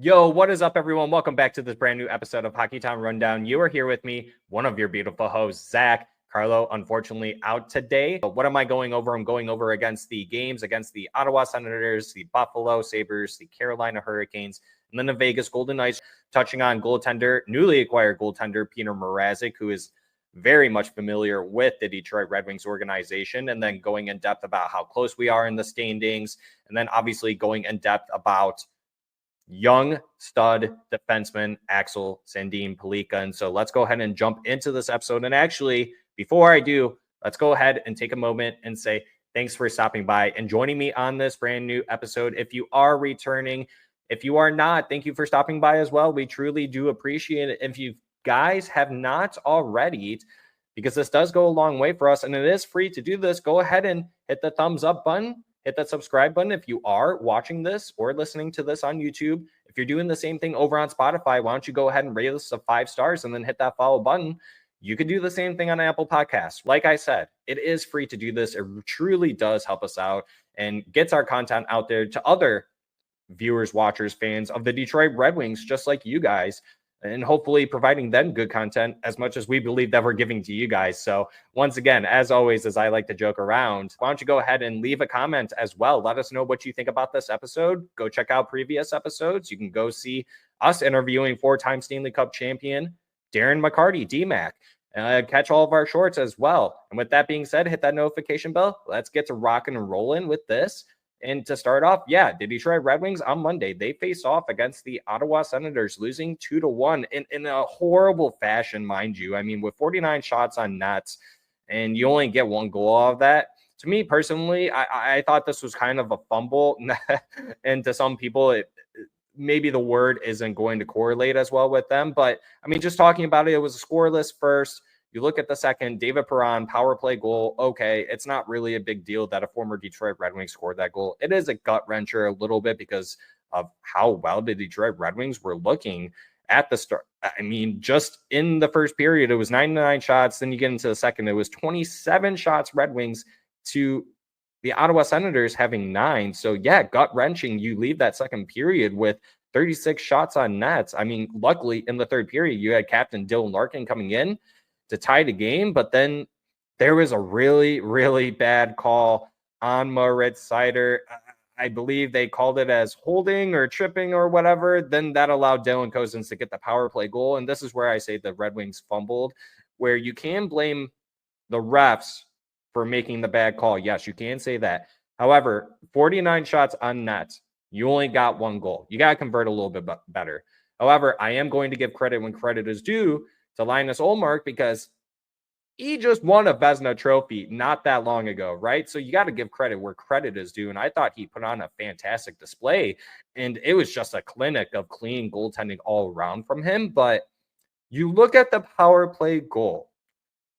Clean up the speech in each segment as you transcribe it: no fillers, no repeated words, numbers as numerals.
Yo, what is up, everyone? Welcome back to this brand new episode of Hockeytown Rundown. You are here with me, one of your beautiful hosts, Zach. Carlo, unfortunately, out today. But what am I going over? I'm going over against the games against the Ottawa Senators, the Buffalo Sabres, the Carolina Hurricanes, and then the Vegas Golden Knights, touching on newly acquired goaltender, Petr Mrazek, who is very much familiar with the Detroit Red Wings organization, and then going in depth about how close we are in the standings, and then obviously going in depth about young stud defenseman Axel Sandin Pellikka. And so let's go ahead and jump into this episode. And actually, before I do, let's go ahead and take a moment and say thanks for stopping by and joining me on this brand new episode. If you are returning, if you are not, thank you for stopping by as well. We truly do appreciate it. If you guys have not already, because this does go a long way for us and it is free to do this, go ahead and hit the thumbs up button. Hit that subscribe button if you are watching this or listening to this on YouTube. If you're doing the same thing over on Spotify, why don't you go ahead and rate us 5 stars and then hit that follow button. You can do the same thing on Apple Podcasts. Like I said, it is free to do this. It truly does help us out and gets our content out there to other viewers, watchers, fans of the Detroit Red Wings, just like you guys, and hopefully providing them good content as much as we believe that we're giving to you guys. So once again, as always, as I like to joke around, why don't you go ahead and leave a comment as well. Let us know what you think about this episode. Go check out previous episodes. You can go see us interviewing 4-time Stanley Cup champion Darren McCarty, DMAC. Catch all of our shorts as well. And with that being said, hit that notification bell. Let's get to rocking and rolling with this. And to start off, the Detroit Red Wings on Monday, they faced off against the Ottawa Senators, losing 2-1 in a horrible fashion, mind you. I mean, with 49 shots on nets, and you only get 1 goal out of that. To me personally, I thought this was kind of a fumble. And to some people, maybe the word isn't going to correlate as well with them. But, I mean, just talking about it, it was a scoreless first. You look at the second, David Perron, power play goal. Okay, it's not really a big deal that a former Detroit Red Wing scored that goal. It is a gut wrencher a little bit because of how well the Detroit Red Wings were looking at the start. I mean, just in the first period, it was 99 shots. Then you get into the second, it was 27 shots Red Wings to the Ottawa Senators having 9. So, gut wrenching. You leave that second period with 36 shots on nets. I mean, luckily in the third period, you had Captain Dylan Larkin coming in to tie the game, but then there was a really, really bad call on Moritz Seider. I believe they called it as holding or tripping or whatever. Then that allowed Dylan Cozens to get the power play goal. And this is where I say the Red Wings fumbled, where you can blame the refs for making the bad call. Yes, you can say that. However, 49 shots on net, you only got 1 goal. You got to convert a little bit better. However, I am going to give credit when credit is due to Linus Ullmark because he just won a Vezina trophy not that long ago, right? So you got to give credit where credit is due. And I thought he put on a fantastic display. And it was just a clinic of clean goaltending all around from him. But you look at the power play goal.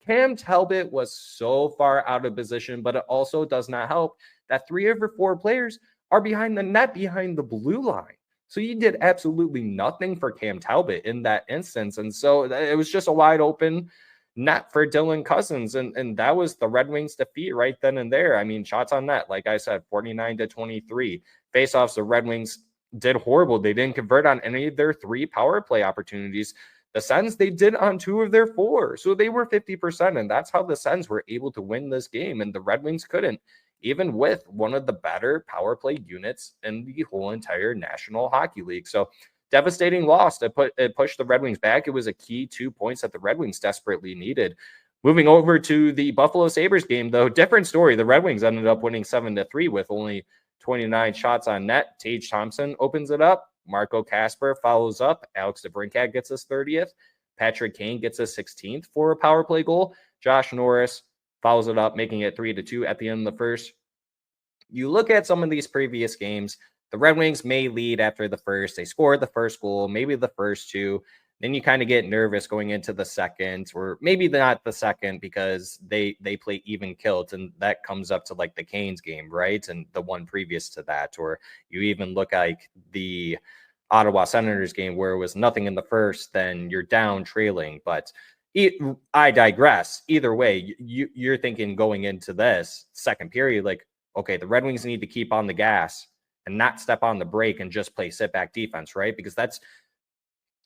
Cam Talbot was so far out of position, but it also does not help that 3 of your 4 players are behind the net, behind the blue line. So you did absolutely nothing for Cam Talbot in that instance. And so it was just a wide open net for Dylan Cozens. And that was the Red Wings defeat right then and there. I mean, shots on net, like I said, 49-23. Faceoffs, the Red Wings did horrible. They didn't convert on any of their 3 power play opportunities. The Sens, they did on 2 of their 4. So they were 50%. And that's how the Sens were able to win this game. And the Red Wings couldn't, even with one of the better power play units in the whole entire National Hockey League. So devastating loss. It pushed the Red Wings back. It was a key 2 points that the Red Wings desperately needed. Moving over to the Buffalo Sabres game, though, different story. The Red Wings ended up winning 7-3 with only 29 shots on net. Tage Thompson opens it up. Marco Kasper follows up. Alex DeBrincat gets his 30th. Patrick Kane gets his 16th for a power play goal. Josh Norris follows it up, making it 3-2 at the end of the first. You look at some of these previous games, the Red Wings may lead after the first. They scored the first goal, maybe the first 2. Then you kind of get nervous going into the second, or maybe not the second because they play even kilt, and that comes up to like the Canes game, right? And the one previous to that, or you even look like the Ottawa Senators game where it was nothing in the first, then you're down trailing. But I digress. Either way, you're thinking going into this second period, like, okay, the Red Wings need to keep on the gas and not step on the brake and just play sit back defense, right? Because that's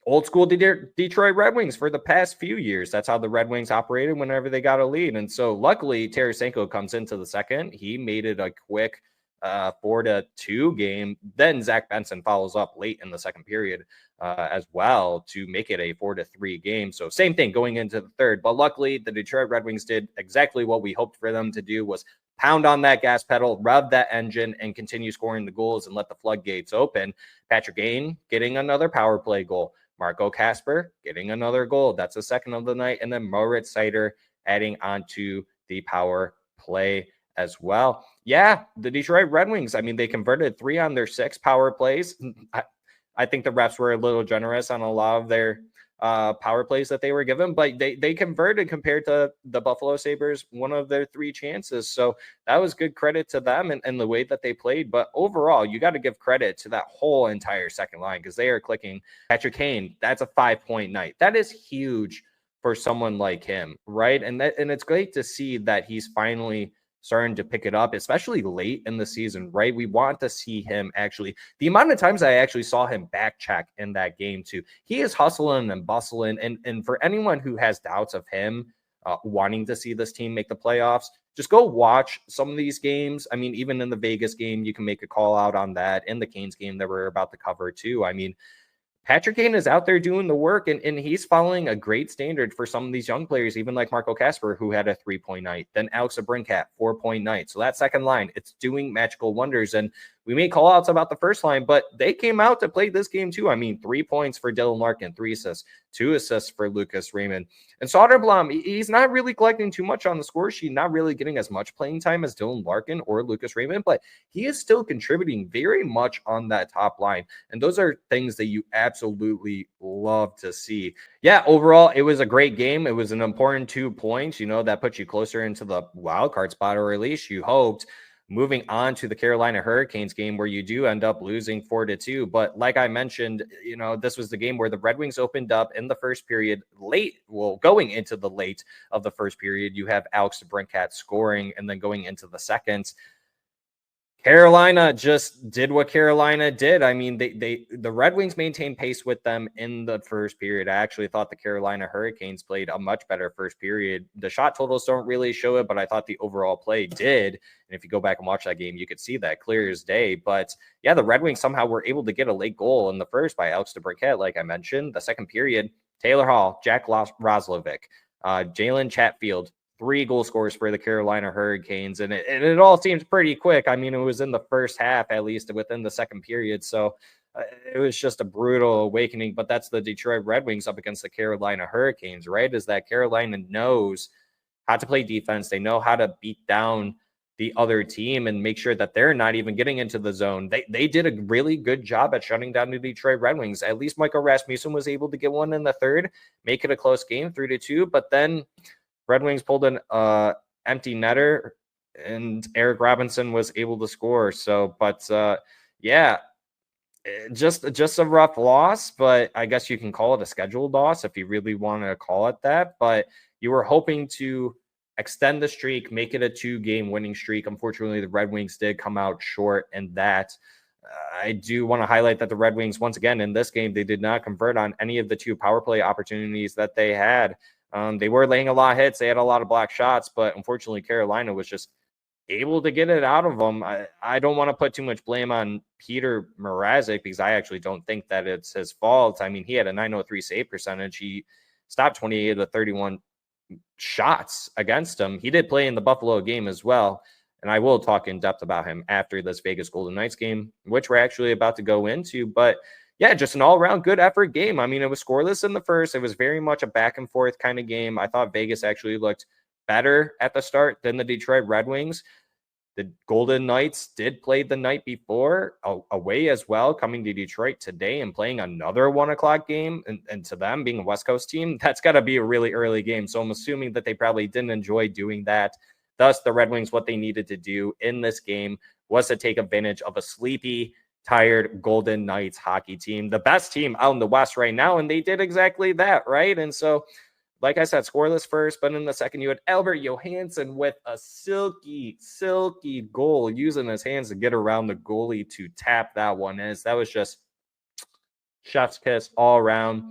old school Detroit Red Wings for the past few years. That's how the Red Wings operated whenever they got a lead. And so luckily Tarasenko comes into the second. He made it a quick 4-2 game. Then Zach Benson follows up late in the second period as well to make it a 4-3 game. So same thing going into the third. But luckily the Detroit Red Wings did exactly what we hoped for them to do, was pound on that gas pedal, rev that engine, and continue scoring the goals and let the floodgates open. Patrick Kane getting another power play goal. Marco Kasper getting another goal. That's the second of the night. And then Moritz Seider adding on to the power play as well. Yeah, the Detroit Red Wings, I mean, they converted 3 on their 6 power plays. I think the refs were a little generous on a lot of their power plays that they were given, but they converted compared to the Buffalo Sabres, one of their 3 chances. So that was good credit to them and the way that they played. But overall, you got to give credit to that whole entire second line because they are clicking. Patrick Kane, that's a 5-point night. That is huge for someone like him, right? And it's great to see that he's finally starting to pick it up, especially late in the season, right? We want to see him actually, the amount of times I actually saw him back check in that game too. He is hustling and bustling. And for anyone who has doubts of him wanting to see this team make the playoffs, just go watch some of these games. I mean, even in the Vegas game, you can make a call out on that. In the Canes game that we're about to cover too. I mean, Patrick Kane is out there doing the work, and he's following a great standard for some of these young players, even like Marco Kasper, who had a 3-point night. Then Alex DeBrincat, 4-point night. So that second line, it's doing magical wonders. And we made call outs about the first line, but they came out to play this game too. I mean, 3 points for Dylan Larkin, 3 assists, 2 assists for Lucas Raymond. And Soderblom, he's not really collecting too much on the score sheet, not really getting as much playing time as Dylan Larkin or Lucas Raymond, but he is still contributing very much on that top line. And those are things that you absolutely love to see. Yeah, overall, it was a great game. It was an important 2 points, that puts you closer into the wild card spot, or at least you hoped. Moving on to the Carolina Hurricanes game, where you do end up losing 4-2. But like I mentioned, this was the game where the Red Wings opened up in the first period late. Well, going into the late of the first period, you have Alex DeBrincat scoring, and then going into the second, Carolina just did what Carolina did. I mean, the Red Wings maintained pace with them in the first period. I actually thought the Carolina Hurricanes played a much better first period. The shot totals don't really show it, but I thought the overall play did. And if you go back and watch that game, you could see that clear as day. But yeah, the Red Wings somehow were able to get a late goal in the first by Alex DeBrincat, like I mentioned. The second period, Taylor Hall, Jack Roslovic, Jalen Chatfield, 3 goal scorers for the Carolina Hurricanes. And it all seems pretty quick. I mean, it was in the first half, at least within the second period. So it was just a brutal awakening. But that's the Detroit Red Wings up against the Carolina Hurricanes, right? Is that Carolina knows how to play defense. They know how to beat down the other team and make sure that they're not even getting into the zone. They did a really good job at shutting down the Detroit Red Wings. At least Michael Rasmussen was able to get one in the third, make it a close game, 3-2. But then Red Wings pulled an empty netter, and Eric Robinson was able to score. So, but yeah, just a rough loss, but I guess you can call it a scheduled loss if you really want to call it that. But you were hoping to extend the streak, make it a 2-game winning streak. Unfortunately, the Red Wings did come out short in that. I do want to highlight that the Red Wings, once again, in this game, they did not convert on any of the 2 power play opportunities that they had. They were laying a lot of hits. They had a lot of block shots, but unfortunately, Carolina was just able to get it out of them. I don't want to put too much blame on Petr Mrazek because I actually don't think that it's his fault. I mean, he had a .903 save percentage. He stopped 28 of 31 shots against him. He did play in the Buffalo game as well, and I will talk in depth about him after this Vegas Golden Knights game, which we're actually about to go into. But yeah, just an all-around good effort game. I mean, it was scoreless in the first. It was very much a back-and-forth kind of game. I thought Vegas actually looked better at the start than the Detroit Red Wings. The Golden Knights did play the night before away as well, coming to Detroit today and playing another 1 o'clock game. And to them, being a West Coast team, that's got to be a really early game. So I'm assuming that they probably didn't enjoy doing that. Thus, the Red Wings, what they needed to do in this game was to take advantage of a sleepy, tired Golden Knights hockey team, the best team out in the West right now. And they did exactly that, right? And so like I said, scoreless first, but in the second, you had Albert Johansson with a silky goal, using his hands to get around the goalie to tap that one in. That was just chef's kiss all around.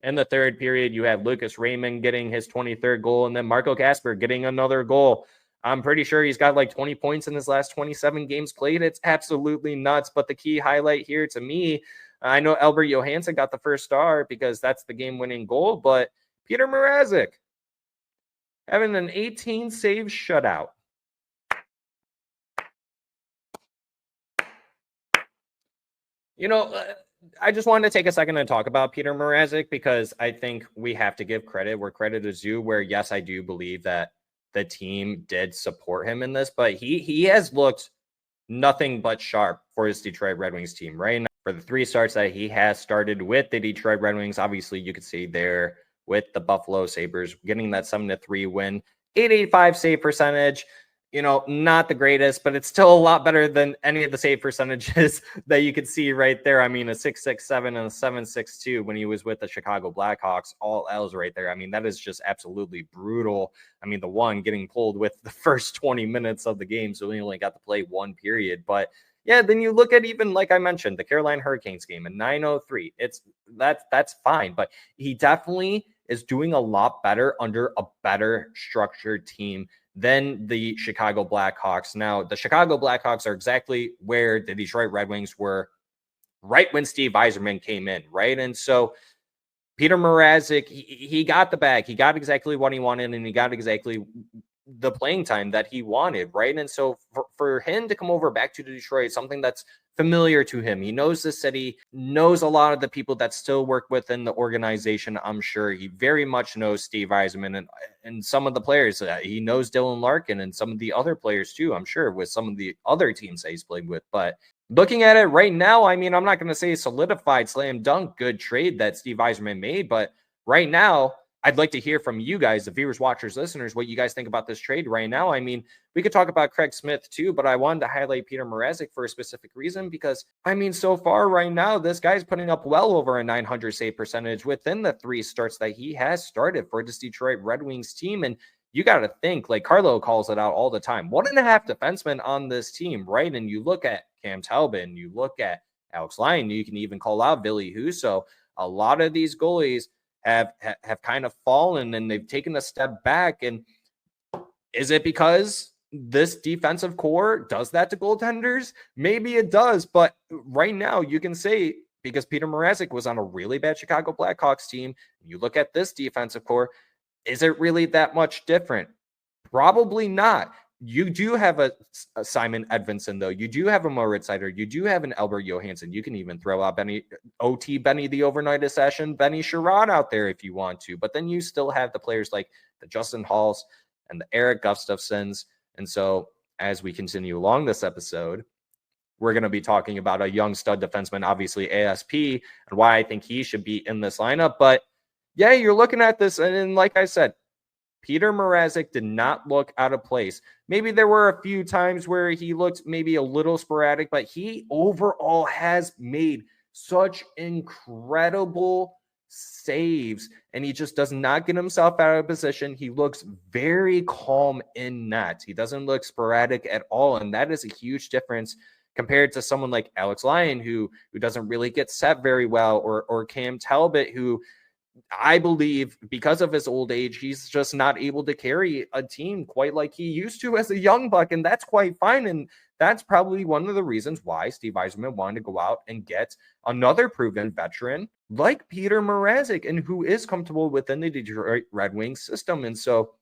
In the third period, you had Lucas Raymond getting his 23rd goal, and then Marco Kasper getting another goal. I'm pretty sure he's got like 20 points in his last 27 games played. It's absolutely nuts. But the key highlight here to me, I know Albert Johansson got the first star because that's the game-winning goal, but Petr Mrazek having an 18-save shutout. You know, I just wanted to take a second to talk about Petr Mrazek because I think we have to give credit where credit is due, where, yes, I do believe that the team did support him in this, but he has looked nothing but sharp for his Detroit Red Wings team, right? For the 3 starts that he has started with the Detroit Red Wings, obviously you could see there with the Buffalo Sabres, getting that 7-3 win, 885 save percentage. You know, not the greatest, but it's still a lot better than any of the save percentages that you could see right there. I mean, a 6.67 and a 7.62 when he was with the Chicago Blackhawks, all L's right there. I mean, that is just absolutely brutal. I mean, the one getting pulled with the first 20 minutes of the game, so he only got to play 1 period. But yeah, then you look at even, like I mentioned, the Carolina Hurricanes game in 9:03. That's fine, but he definitely is doing a lot better under a better structured team than the Chicago Blackhawks. Now, the Chicago Blackhawks are exactly where the Detroit Red Wings were right when Steve Yzerman came in, right? And so Petr Mrazek, he got the bag. He got exactly what he wanted, and he got exactly the playing time that he wanted, right? And so for him to come over back to Detroit, something that's familiar to him. He knows the city, knows a lot of the people that still work within the organization. I'm sure he very much knows Steve Yzerman and some of the players. He knows Dylan Larkin and some of the other players too, I'm sure, with some of the other teams that he's played with. But looking at it right now, I mean, I'm not going to say solidified slam dunk good trade that Steve Yzerman made, but right now, I'd like to hear from you guys, the viewers, watchers, listeners, what you guys think about this trade right now. I mean, we could talk about Craig Smith too, but I wanted to highlight Petr Mrazek for a specific reason because, I mean, so far right now, this guy's putting up well over a 900 save percentage within the 3 starts that he has started for this Detroit Red Wings team. And you got to think, like Carlo calls it out all the time, 1.5 defensemen on this team, right? And you look at Cam Talbot, and you look at Alex Lyon, you can even call out Ville Husso. A lot of these goalies have kind of fallen and they've taken a step back. And is it because this defensive core does that to goaltenders? Maybe it does, but right now you can say, because Petr Mrazek was on a really bad Chicago Blackhawks team, you look at this defensive core, is it really that much different? Probably not. You do have a Simon Edvinsson, though. You do have a Moritz Seider. You do have an Albert Johansson. You can even throw out Benny the overnight session, Benny Sherrod out there if you want to. But then you still have the players like the Justin Halls and the Eric Gustafsons. And so as we continue along this episode, we're going to be talking about a young stud defenseman, obviously ASP, and why I think he should be in this lineup. But yeah, you're looking at this, and like I said, Petr Mrazek did not look out of place. Maybe there were a few times where he looked maybe a little sporadic, but he overall has made such incredible saves, and he just does not get himself out of position. He looks very calm in net. He doesn't look sporadic at all, and that is a huge difference compared to someone like Alex Lyon, who doesn't really get set very well, or Cam Talbot, who I believe because of his old age, he's just not able to carry a team quite like he used to as a young buck, and that's quite fine. And that's probably one of the reasons why Steve Yzerman wanted to go out and get another proven veteran like Petr Mrazek, and who is comfortable within the Detroit Red Wings system. And so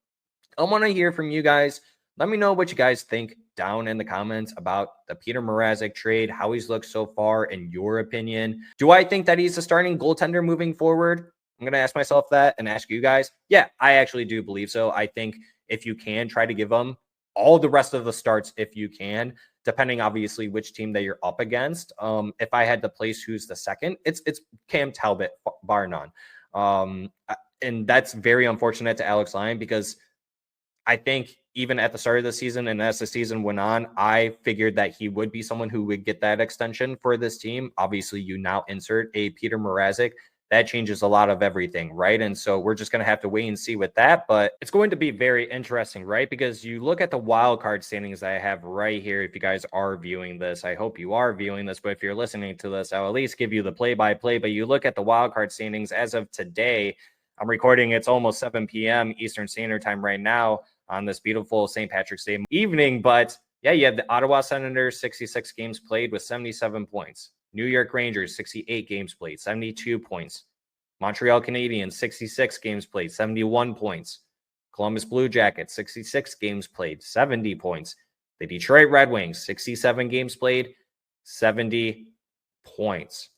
I want to hear from you guys. Let me know what you guys think down in the comments about the Petr Mrazek trade, how he's looked so far in your opinion. Do I think that he's a starting goaltender moving forward? I'm going to ask myself that and ask you guys. Yeah, I actually do believe so. I think if you can, try to give them all the rest of the starts if you can, depending obviously which team that you're up against. If I had to place who's the second, it's Cam Talbot, bar none. And that's very unfortunate to Alex Lyon, because I think even at the start of the season and as the season went on, I figured that he would be someone who would get that extension for this team. Obviously, you now insert a Petr Mrazek that changes a lot of everything, right? And so we're just going to have to wait and see with that. But it's going to be very interesting, right? Because you look at the wild card standings that I have right here. If you guys are viewing this, I hope you are viewing this. But if you're listening to this, I'll at least give you the play-by-play. But you look at the wild card standings as of today. I'm recording. It's almost 7 p.m. Eastern Standard Time right now on this beautiful St. Patrick's Day evening. But yeah, you have the Ottawa Senators, 66 games played with 77 points. New York Rangers, 68 games played, 72 points. Montreal Canadiens, 66 games played, 71 points. Columbus Blue Jackets, 66 games played, 70 points. The Detroit Red Wings, 67 games played, 70 points.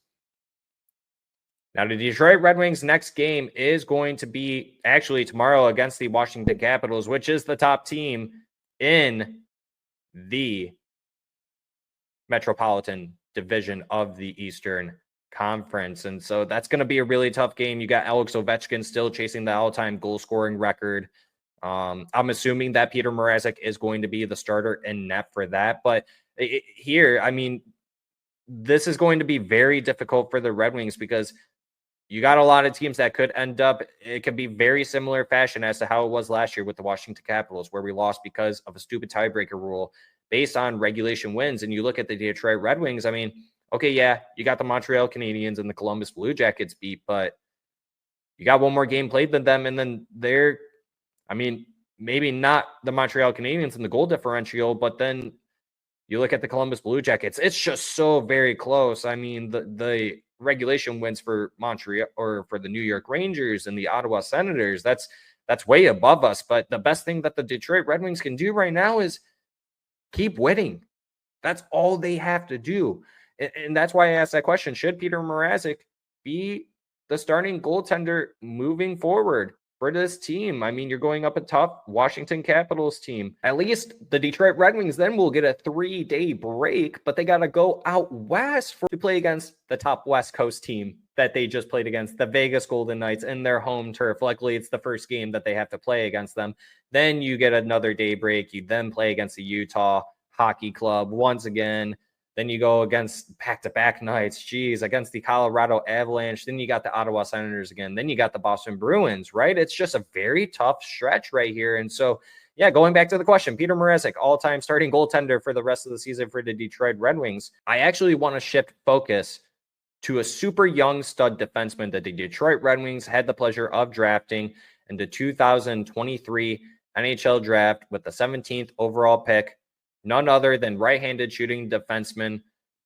Now, the Detroit Red Wings' next game is going to be actually tomorrow against the Washington Capitals, which is the top team in the Metropolitan Division of the Eastern Conference. And so that's going to be a really tough game. You got Alex Ovechkin still chasing the all-time goal-scoring record. I'm assuming that Petr Mrazek is going to be the starter in net for that. But here, I mean, this is going to be very difficult for the Red Wings because you got a lot of teams that could end up, it could be very similar fashion as to how it was last year with the Washington Capitals, where we lost because of a stupid tiebreaker rule based on regulation wins. And you look at the Detroit Red Wings, I mean, okay, yeah, you got the Montreal Canadiens and the Columbus Blue Jackets beat, but you got one more game played than them. And then they're, I mean, maybe not the Montreal Canadiens in the goal differential, but then you look at the Columbus Blue Jackets, it's just so very close. I mean, the regulation wins for Montreal or for the New York Rangers and the Ottawa Senators, that's way above us. But the best thing that the Detroit Red Wings can do right now is keep winning. That's all they have to do. And that's why I asked that question. Should Petr Mrazek be the starting goaltender moving forward for this team? I mean, you're going up a tough Washington Capitals team. At least the Detroit Red Wings then will get a 3-day break, but they got to go out west to play against the top West Coast team that they just played against, the Vegas Golden Knights, in their home turf. Luckily, it's the first game that they have to play against them. Then you get another day break. You then play against the Utah Hockey Club once again. Then you go against back-to-back nights, against the Colorado Avalanche. Then you got the Ottawa Senators again. Then you got the Boston Bruins, right? It's just a very tough stretch right here. And so, yeah, going back to the question, Petr Mrazek, all-time starting goaltender for the rest of the season for the Detroit Red Wings. I actually want to shift focus to a super young stud defenseman that the Detroit Red Wings had the pleasure of drafting in the 2023 NHL draft with the 17th overall pick. None other than right-handed shooting defenseman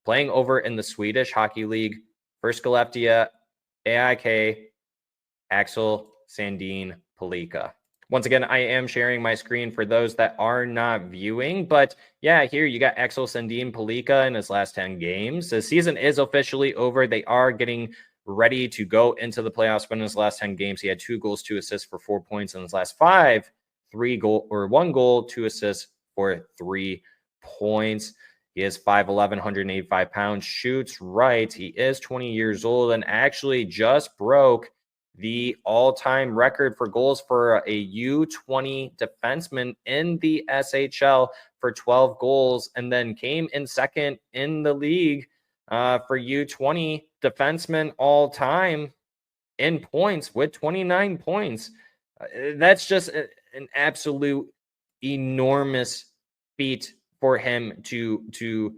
playing over in the Swedish Hockey League for Skellefteå AIK, Axel Sandin Pellikka. Once again, I am sharing my screen for those that are not viewing. But yeah, here you got Axel Sandin Pellikka in his last 10 games. The season is officially over. They are getting ready to go into the playoffs. But in his last 10 games, he had 2 goals, 2 assists for 4 points. In his last 5, 1 goal, 2 assists for 3 points. He is 5'11", 185 pounds, shoots right. He is 20 years old and actually just broke the all-time record for goals for a U20 defenseman in the SHL for 12 goals, and then came in second in the league for U20 defenseman all-time in points with 29 points. That's just an absolute enormous feat for him to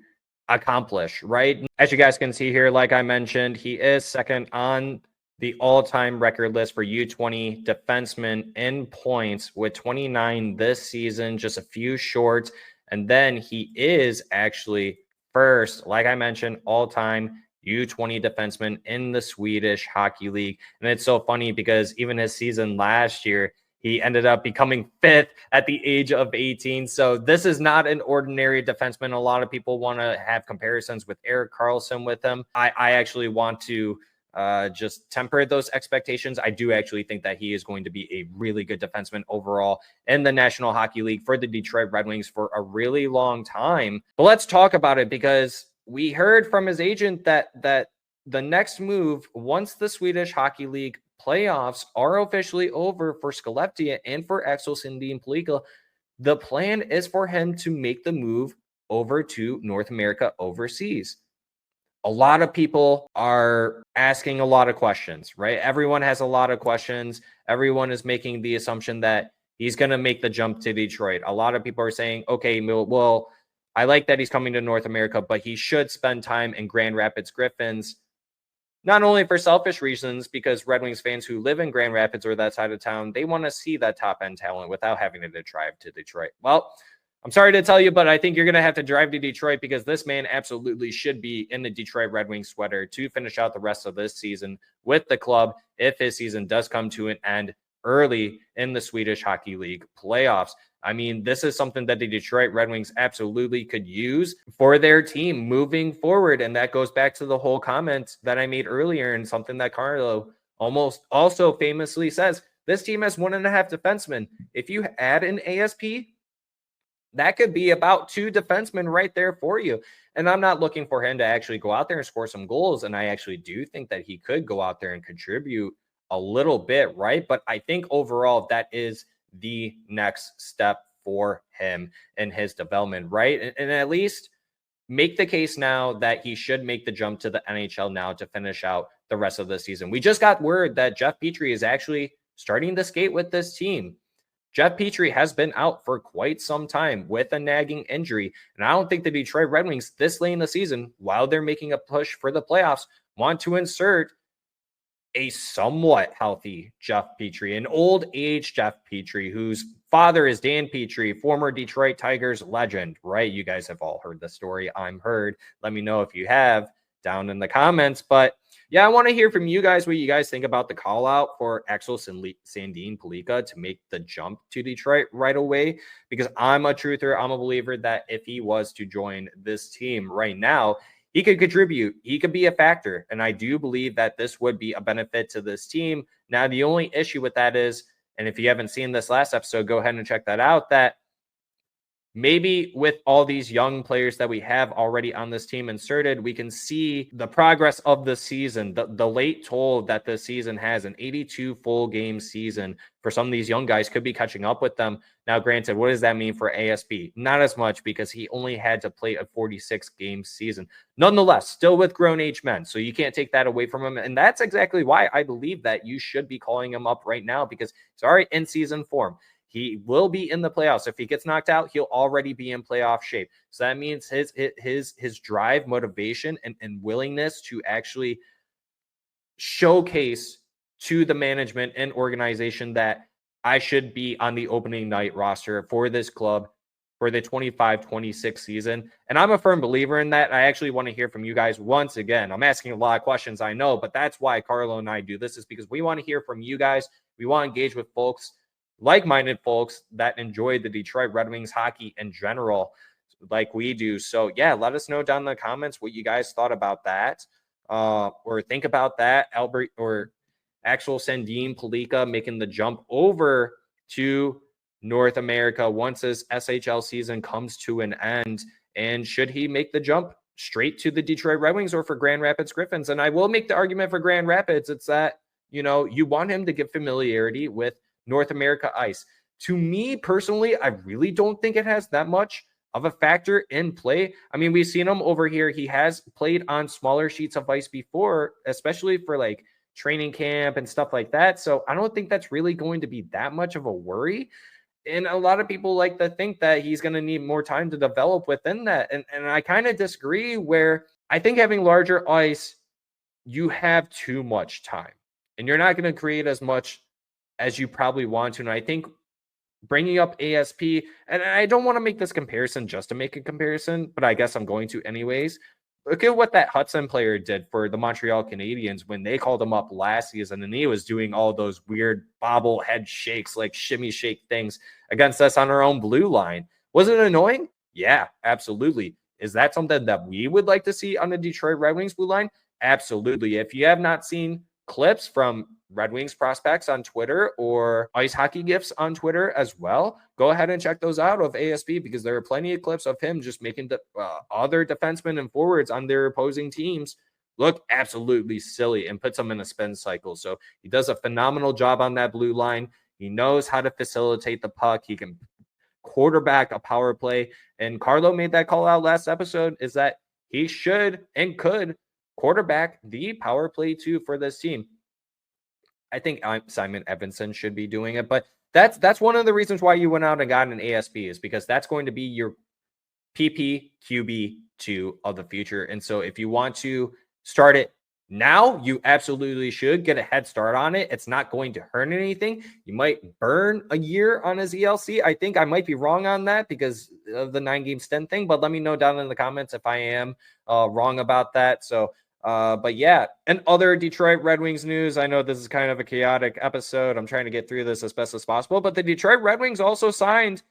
accomplish, right? As you guys can see here, like I mentioned, he is second on the all-time record list for U20 defensemen in points with 29 this season, just a few short. And then he is actually first, like I mentioned, all-time U20 defenseman in the Swedish Hockey League. And it's so funny because even his season last year, he ended up becoming 5th at the age of 18. So this is not an ordinary defenseman. A lot of people want to have comparisons with Erik Karlsson with him. I actually want to just temper those expectations. I do actually think that he is going to be a really good defenseman overall in the National Hockey League for the Detroit Red Wings for a really long time. But let's talk about it, because we heard from his agent that the next move, once the Swedish Hockey League playoffs are officially over for Skellefteå and for Axel Sandin Pellikka, the plan is for him to make the move over to North America overseas. a lot of people are asking a lot of questions, right? Everyone has a lot of questions. Everyone is making the assumption that he's going to make the jump to Detroit. A lot of people are saying, okay, well, I like that he's coming to North America, but he should spend time in Grand Rapids Griffins, not only for selfish reasons, because Red Wings fans who live in Grand Rapids or that side of town, they want to see that top-end talent without having to drive to Detroit. Well, I'm sorry to tell you, but I think you're going to have to drive to Detroit because this man absolutely should be in the Detroit Red Wings sweater to finish out the rest of this season with the club if his season does come to an end early in the Swedish Hockey League playoffs. I mean, this is something that the Detroit Red Wings absolutely could use for their team moving forward. And that goes back to the whole comment that I made earlier and something that Carlo almost also famously says. This team has 1.5 defensemen. If you add an ASP, that could be about 2 defensemen right there for you. And I'm not looking for him to actually go out there and score some goals. And I actually do think that he could go out there and contribute a little bit, right? But I think overall that is the next step for him in his development, right? And at least make the case now that he should make the jump to the NHL now to finish out the rest of the season. We just got word that Jeff Petrie is actually starting to skate with this team. Jeff Petrie has been out for quite some time with a nagging injury. And I don't think the Detroit Red Wings this late in the season, while they're making a push for the playoffs, want to insert a somewhat healthy Jeff Petrie, an old age Jeff Petrie, whose father is Dan Petrie, former Detroit Tigers legend, right? You guys have all heard the story. I'm heard. Let me know if you have down in the comments. But yeah, I want to hear from you guys what you guys think about the call out for Axel Sandin Pellikka to make the jump to Detroit right away, because I'm a truther. I'm a believer that if he was to join this team right now, he could contribute. He could be a factor. And I do believe that this would be a benefit to this team. Now, the only issue with that is, and if you haven't seen this last episode, go ahead and check that out, that maybe with all these young players that we have already on this team inserted, we can see the progress of the season, the late toll that the season has. An 82 full game season for some of these young guys could be catching up with them. Now, granted, what does that mean for ASP? Not as much, because he only had to play a 46 game season. Nonetheless, still with grown age men. So you can't take that away from him. And that's exactly why I believe that you should be calling him up right now, because he's already in season form. He will be in the playoffs. If he gets knocked out, he'll already be in playoff shape. So that means his drive, motivation, and willingness to actually showcase to the management and organization that I should be on the opening night roster for this club for the 25-26 season. And I'm a firm believer in that. I actually want to hear from you guys once again. I'm asking a lot of questions, I know, but that's why Carlo and I do this, is because we want to hear from you guys. We want to engage with folks, like-minded folks that enjoy the Detroit Red Wings hockey in general, like we do. So yeah, let us know down in the comments what you guys thought about that, or think about that. Albert or Axel Sandin Pellikka making the jump over to North America once his SHL season comes to an end, and should he make the jump straight to the Detroit Red Wings or for Grand Rapids Griffins? And I will make the argument for Grand Rapids. It's that, you know, you want him to get familiarity with North America ice. To me personally, I really don't think it has that much of a factor in play. I mean, we've seen him over here. He has played on smaller sheets of ice before, especially for like training camp and stuff like that. So I don't think that's really going to be that much of a worry. And a lot of people like to think that he's going to need more time to develop within that. And I kind of disagree, where I think having larger ice, you have too much time and you're not going to create as much as you probably want to. And I think bringing up ASP, and I don't want to make this comparison just to make a comparison, but I guess I'm going to anyways. Look at what that Hudson player did for the Montreal Canadiens when they called him up last season, and he was doing all those weird bobblehead shakes, like shimmy shake things against us on our own blue line. Was it annoying? Yeah, absolutely. Is that something that we would like to see on the Detroit Red Wings blue line? Absolutely. If you have not seen clips from Red Wings prospects on Twitter or Ice Hockey Gifts on Twitter as well, go ahead and check those out of ASP, because there are plenty of clips of him just making the other defensemen and forwards on their opposing teams look absolutely silly and puts them in a spin cycle. So he does a phenomenal job on that blue line. He knows how to facilitate the puck. He can quarterback a power play. And Carlo made that call out last episode, is that he should and could quarterback the power play too for this team. I think Simon Evanson should be doing it, but that's one of the reasons why you went out and got an ASP, is because that's going to be your PPQB2 of the future. And so if you want to start it now, you absolutely should get a head start on it. It's not going to hurt anything. You might burn a year on his ELC. I think I might be wrong on that because of the 9-game stint thing, but let me know down in the comments if I am wrong about that. So, but yeah, and other Detroit Red Wings news. I know this is kind of a chaotic episode. I'm trying to get through this as best as possible, but the Detroit Red Wings also signed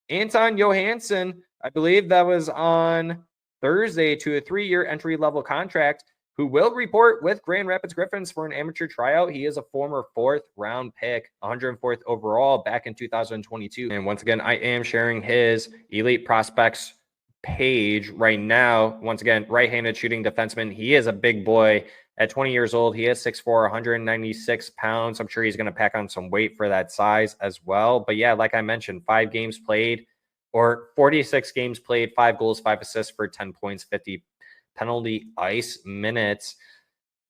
Anton Johansson. I believe that was on Thursday, to a 3-year entry-level contract, who will report with Grand Rapids Griffins for an amateur tryout. He is a former 4th-round pick, 104th overall back in 2022. And once again, I am sharing his Elite Prospects page right now. Once again, right-handed shooting defenseman. He is a big boy. At 20 years old, he is 6'4", 196 pounds. I'm sure he's going to pack on some weight for that size as well. But yeah, like I mentioned, 5 games played, or 46 games played, 5 goals, 5 assists for 10 points, 50 penalty ice minutes.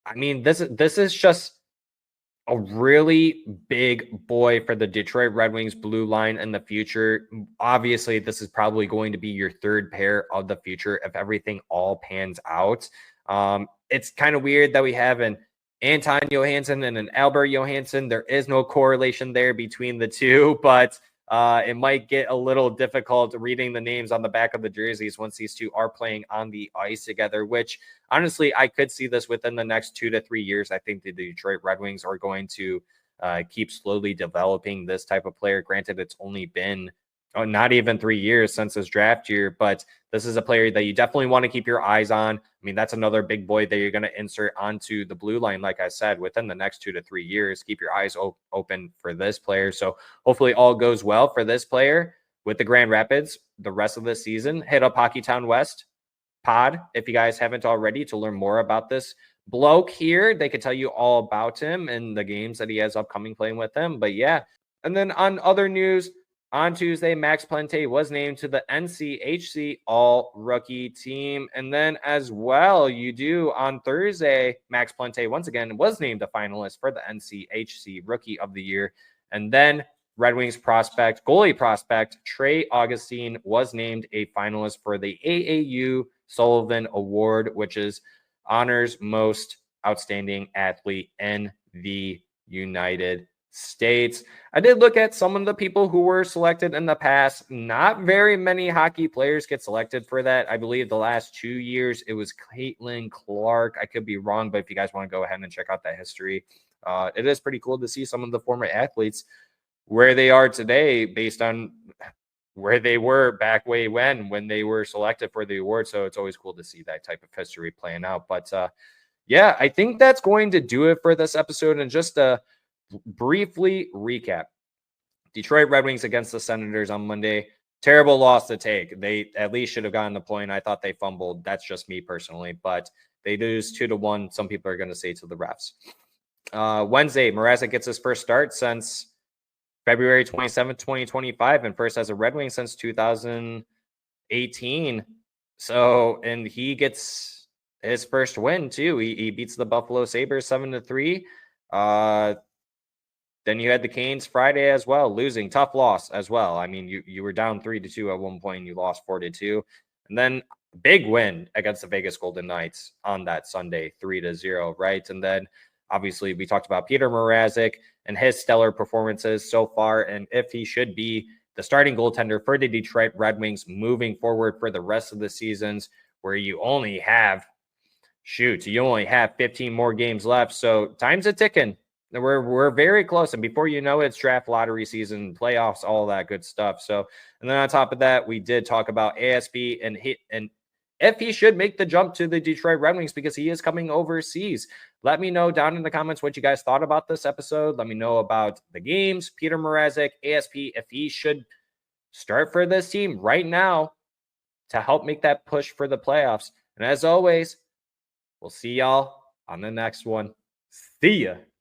I mean, this is just a really big boy for the Detroit Red Wings blue line in the future. Obviously, this is probably going to be your 3rd pair of the future if everything all pans out. It's kind of weird that we have an Anton Johansson and an Albert Johansson. There is no correlation there between the two, but it might get a little difficult reading the names on the back of the jerseys once these two are playing on the ice together, which honestly, I could see this within the next 2 to 3 years. I think the Detroit Red Wings are going to keep slowly developing this type of player. Granted, it's only been not even 3 years since his draft year, but this is a player that you definitely want to keep your eyes on. I mean, that's another big boy that you're going to insert onto the blue line. Like I said, within the next 2 to 3 years, keep your eyes open for this player. So hopefully all goes well for this player with the Grand Rapids the rest of the season. Hit up Hockeytown West pod if you guys haven't already to learn more about this bloke here. They could tell you all about him and the games that he has upcoming playing with him. But yeah, and then on other news, on Tuesday, Max Plante was named to the NCHC All-Rookie team. And then as well, you do on Thursday, Max Plante once again was named a finalist for the NCHC Rookie of the Year. And then Red Wings prospect, goalie prospect, Trey Augustine was named a finalist for the AAU Sullivan Award, which is honors most outstanding athlete in the United States. I did look at some of the people who were selected in the past. Not very many hockey players get selected for that. I believe the last 2 years it was Caitlin Clark. I could be wrong, but if you guys want to go ahead and check out that history, it is pretty cool to see some of the former athletes where they are today based on where they were back way when they were selected for the award. So it's always cool to see that type of history playing out. But yeah, I think that's going to do it for this episode. And just briefly recap: Detroit Red Wings against the Senators on Monday. Terrible loss to take. They at least should have gotten the point. I thought they fumbled. That's just me personally, but they lose 2-1. Some people are going to say to the refs. Wednesday, Mrazek gets his first start since February 27th, 2025, and first as a Red Wing since 2018. So, and he gets his first win too. He beats the Buffalo Sabres 7-3. Then you had the Canes Friday as well, losing. Tough loss as well. I mean, you were down 3-2 at one point. You lost 4-2. And then big win against the Vegas Golden Knights on that Sunday, 3-0, right? And then obviously we talked about Petr Mrazek and his stellar performances so far, and if he should be the starting goaltender for the Detroit Red Wings moving forward for the rest of the seasons, where you only have 15 more games left. So time's a ticking. We're very close, and before you know it, it's draft, lottery season, playoffs, all that good stuff. So, and then on top of that, we did talk about ASP and if he should make the jump to the Detroit Red Wings because he is coming overseas. Let me know down in the comments what you guys thought about this episode. Let me know about the games, Petr Mrazek, ASP, if he should start for this team right now to help make that push for the playoffs. And as always, we'll see y'all on the next one. See ya.